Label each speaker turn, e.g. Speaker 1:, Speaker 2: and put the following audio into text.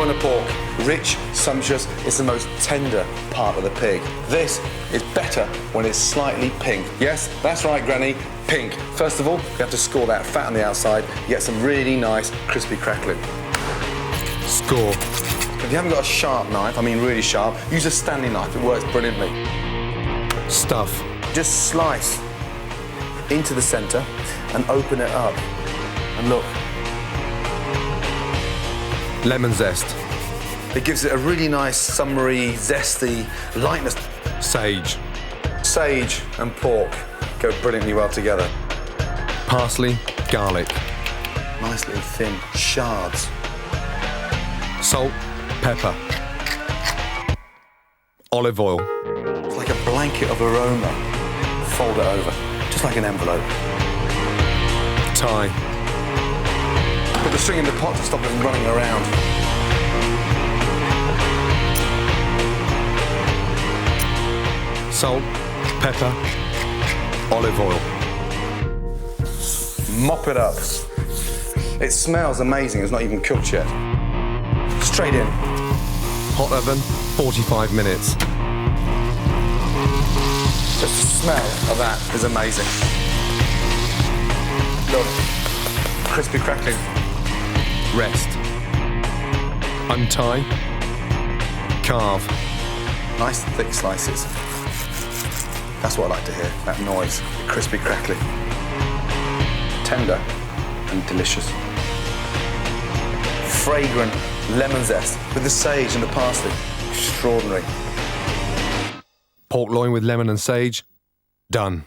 Speaker 1: loin of pork, rich, sumptuous, it's the most tender part of the pig. This is better when it's slightly pink. Yes, that's right, Granny, pink. First of all, you have to score that fat on the outside, you get some really nice crispy crackling.
Speaker 2: Score.
Speaker 1: If you haven't got a sharp knife, I mean really sharp, use a Stanley knife, it works brilliantly.
Speaker 2: Stuff.
Speaker 1: Just slice into the centre and open it up. And look.
Speaker 2: Lemon zest.
Speaker 1: It gives it a really nice, summery, zesty lightness.
Speaker 2: Sage.
Speaker 1: Sage and pork go brilliantly well together.
Speaker 2: Parsley, garlic.
Speaker 1: Nice little thin shards.
Speaker 2: Salt, pepper. Olive oil.
Speaker 1: It's like a blanket of aroma. Fold it over, just like an envelope.
Speaker 2: Thyme.
Speaker 1: Put the string in the pot to stop it from running around.
Speaker 2: Salt, pepper, olive oil.
Speaker 1: Mop it up. It smells amazing, it's not even cooked yet. Straight in.
Speaker 2: Hot oven, 45 minutes.
Speaker 1: Just the smell of that is amazing. Look, crispy crackling.
Speaker 2: Rest. Untie. Carve.
Speaker 1: Nice thick slices. That's what I like to hear, that noise, the crispy crackling. Tender and delicious. Fragrant lemon zest with the sage and the parsley. Extraordinary.
Speaker 2: Pork loin with lemon and sage. Done.